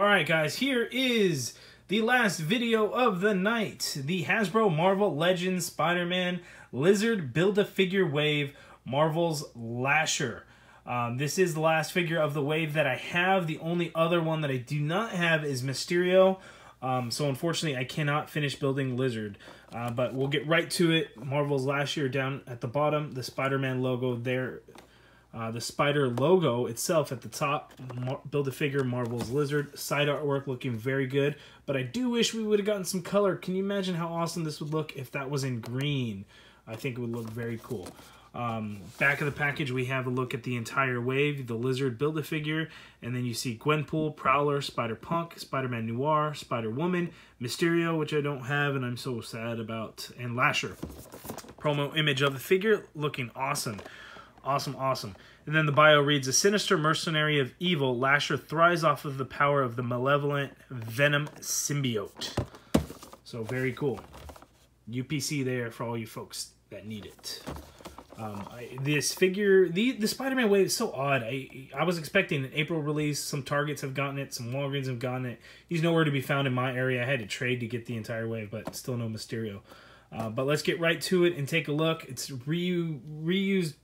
Alright guys, here is the last video of the night. The Hasbro Marvel Legends Spider-Man Lizard Build-A-Figure Wave Marvel's Lasher. This is the last figure of the wave that I have. The only other one that I do not have is Mysterio. So unfortunately I cannot finish building Lizard. But we'll get right to it. Marvel's Lasher down at the bottom. The Spider-Man logo there. The spider logo itself at the top. Build-A-Figure Marvel's Lizard. Side artwork looking very good. But I do wish we would have gotten some color. Can you imagine how awesome this would look if that was in green? I think it would look very cool. Back of the package we have a look at the entire wave. The Lizard Build-A-Figure. And then you see Gwenpool, Prowler, Spider-Punk, Spider-Man Noir, Spider-Woman, Mysterio, which I don't have and I'm so sad about, and Lasher. Promo image of the figure looking awesome. Awesome. And then the bio reads, a sinister mercenary of evil, Lasher thrives off of the power of the malevolent Venom symbiote. So very cool. UPC there for all you folks that need it. This figure, the Spider-Man wave is so odd. I was expecting an April release. Some Targets have gotten it. Some Walgreens have gotten it. He's nowhere to be found in my area. I had to trade to get the entire wave, but still no Mysterio. But let's get right to it and take a look. It's reused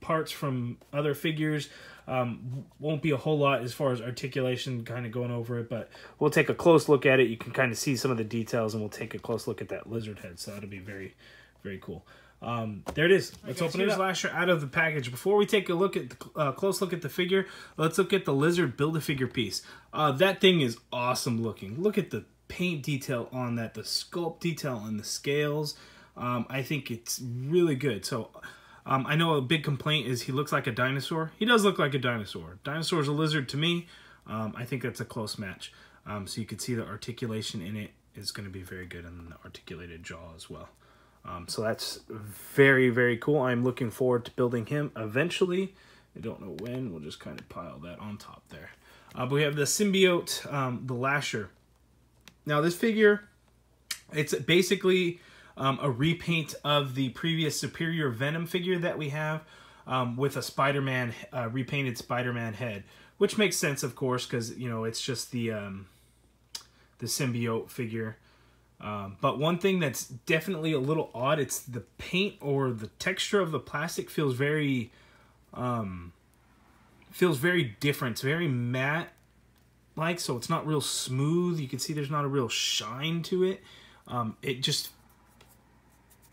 parts from other figures. Won't be a whole lot as far as articulation, kind of going over it, but we'll take a close look at it. You can kind of see some of the details, and we'll take a close look at that lizard head, so that'll be very, very cool. There it is. Let's open it up. Lasher out of the package. Before we take a look at the close look at the figure, let's look at the Lizard Build-A-Figure piece. That thing is awesome looking. Look at the paint detail on that, the sculpt detail on the scales. I think it's really good. So I know a big complaint is he looks like a dinosaur. He does look like a dinosaur. Dinosaur's a lizard to me. I think that's a close match. So you can see the articulation in it is going to be very good, and the articulated jaw as well. So that's very, very cool. I'm looking forward to building him eventually. I don't know when. We'll just kind of pile that on top there. But we have the Symbiote, the Lasher. Now this figure, it's basically a repaint of the previous Superior Venom figure that we have, with a Spider-Man, repainted Spider-Man head, which makes sense, of course, because you know it's just the symbiote figure. But one thing that's definitely a little odd, it's the paint or the texture of the plastic feels very different. It's very matte like, so it's not real smooth. You can see there's not a real shine to it. It just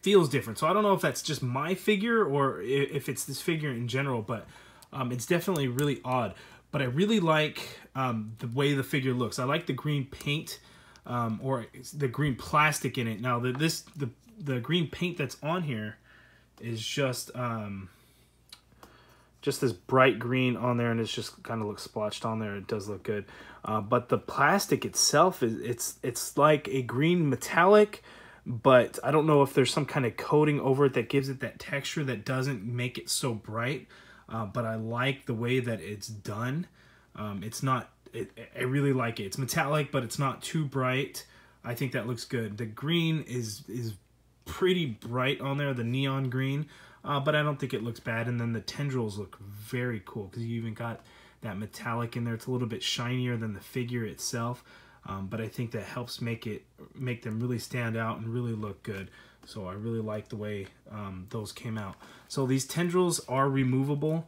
feels different. So I don't know if that's just my figure or if it's this figure in general, but it's definitely really odd. But I really like the way the figure looks. I like the green paint, or the green plastic in it. Now the green paint that's on here is just this bright green on there, and it's just kind of looks splotched on there. It does look good. But the plastic itself it's like a green metallic, but I don't know if there's some kind of coating over it that gives it that texture that doesn't make it so bright. But I like the way that it's done. It's not, I really like it. It's metallic, but it's not too bright. I think that looks good. The green is pretty bright on there, the neon green, but I don't think it looks bad. And then the tendrils look very cool because you even got that metallic in there. It's a little bit shinier than the figure itself. But I think that helps make them really stand out and really look good. So I really like the way those came out. So these tendrils are removable,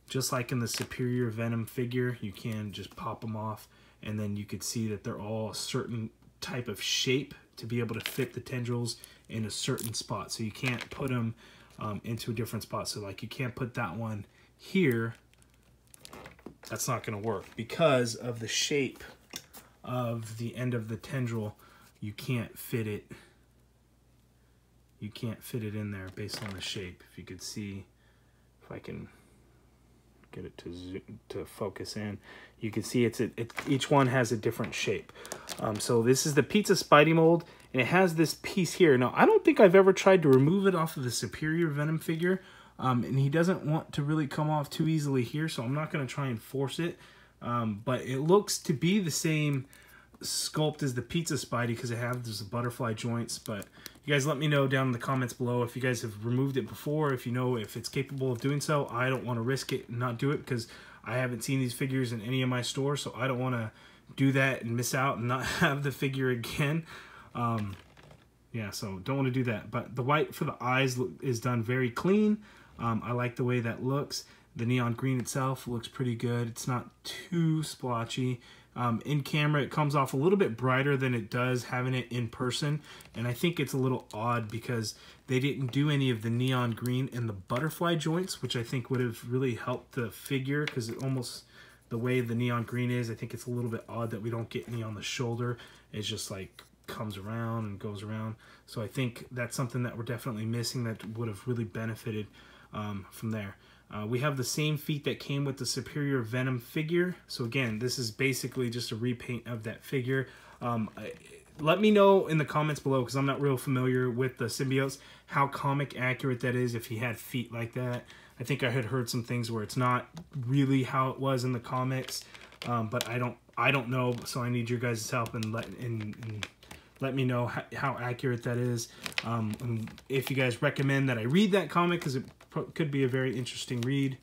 just like in the Superior Venom figure. You can just pop them off, and then you could see that they're all a certain type of shape to be able to fit the tendrils in a certain spot. So you can't put them into a different spot. So like you can't put that one here. That's not going to work because of the shape of the end of the tendril. You can't fit it. You can't fit it in there based on the shape. If you could see, if I can get it to focus in, you can see each one has a different shape. So this is the Pizza Spidey mold, and it has this piece here. Now I don't think I've ever tried to remove it off of the Superior Venom figure, and he doesn't want to really come off too easily here, so I'm not going to try and force it. But it looks to be the same sculpt as the Pizza Spidey because there's the butterfly joints. But you guys let me know down in the comments below if you guys have removed it before, if you know if it's capable of doing so. I don't want to risk it and not do it because I haven't seen these figures in any of my stores, so I don't want to do that and miss out and not have the figure again. Yeah, so don't want to do that. But the white for the eyes is done very clean. I like the way that looks. The neon green itself looks pretty good. It's not too splotchy. In camera, it comes off a little bit brighter than it does having it in person. And I think it's a little odd because they didn't do any of the neon green in the butterfly joints, which I think would have really helped the figure, because it almost, the way the neon green is, I think it's a little bit odd that we don't get any on the shoulder. It's just like comes around and goes around. So I think that's something that we're definitely missing that would have really benefited from there. We have the same feet that came with the Superior Venom figure. So again, this is basically just a repaint of that figure. Let me know in the comments below, because I'm not real familiar with the symbiotes, how comic accurate that is if he had feet like that. I think I had heard some things where it's not really how it was in the comics, but I don't know, so I need your guys' help and let me know how accurate that is. And if you guys recommend that I read that comic, because it could be a very interesting read,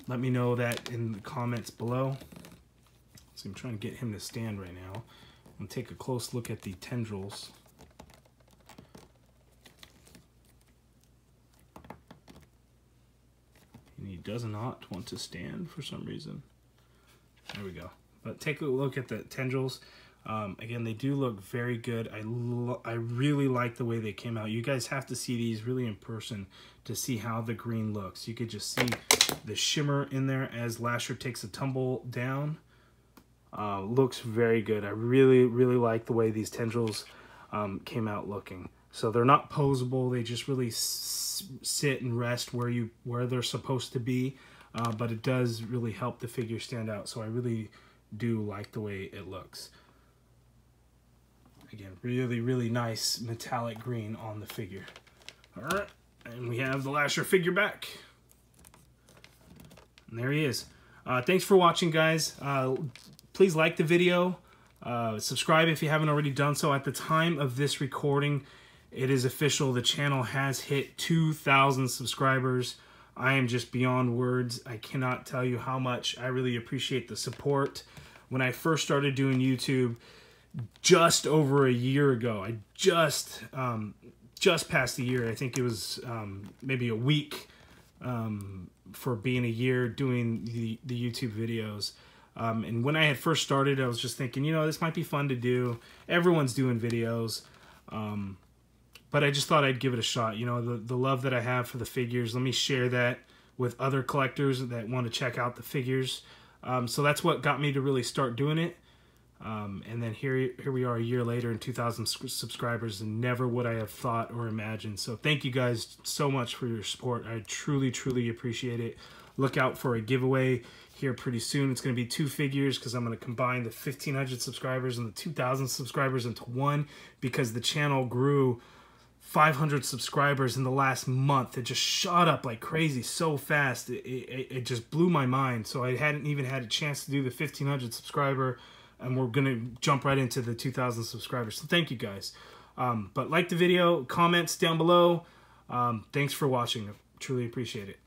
let me know that in the comments below. So I'm trying to get him to stand right now. I'm going to take a close look at the tendrils. And he does not want to stand for some reason. There we go. But take a look at the tendrils. Again, they do look very good. I really like the way they came out. You guys have to see these really in person to see how the green looks. You could just see the shimmer in there as Lasher takes a tumble down. Looks very good. I really like the way these tendrils came out looking. So they're not posable. They just really sit and rest where they're supposed to be. But it does really help the figure stand out. So I really do like the way it looks. Again, really nice metallic green on the figure. All right, and we have the Lasher figure back. And there he is. Thanks for watching, guys. Please like the video. Subscribe if you haven't already done so. At the time of this recording, it is official. The channel has hit 2,000 subscribers. I am just beyond words. I cannot tell you how much I really appreciate the support. When I first started doing YouTube, just over a year ago, I just passed a year. I think it was maybe a week for being a year doing the YouTube videos. And when I had first started, I was just thinking, you know, this might be fun to do. Everyone's doing videos. But I just thought I'd give it a shot. You know, the love that I have for the figures, let me share that with other collectors that want to check out the figures. So that's what got me to really start doing it. And then here we are a year later and 2,000 subscribers, and never would I have thought or imagined. So thank you guys so much for your support. I truly appreciate it. Look out for a giveaway here pretty soon. It's going to be 2 figures, because I'm going to combine the 1,500 subscribers and the 2,000 subscribers into one, because the channel grew 500 subscribers in the last month. It just shot up like crazy so fast. It just blew my mind. So I hadn't even had a chance to do the 1,500 subscriber, and we're going to jump right into the 2,000 subscribers. So thank you guys. But like the video, comments down below. Thanks for watching. I truly appreciate it.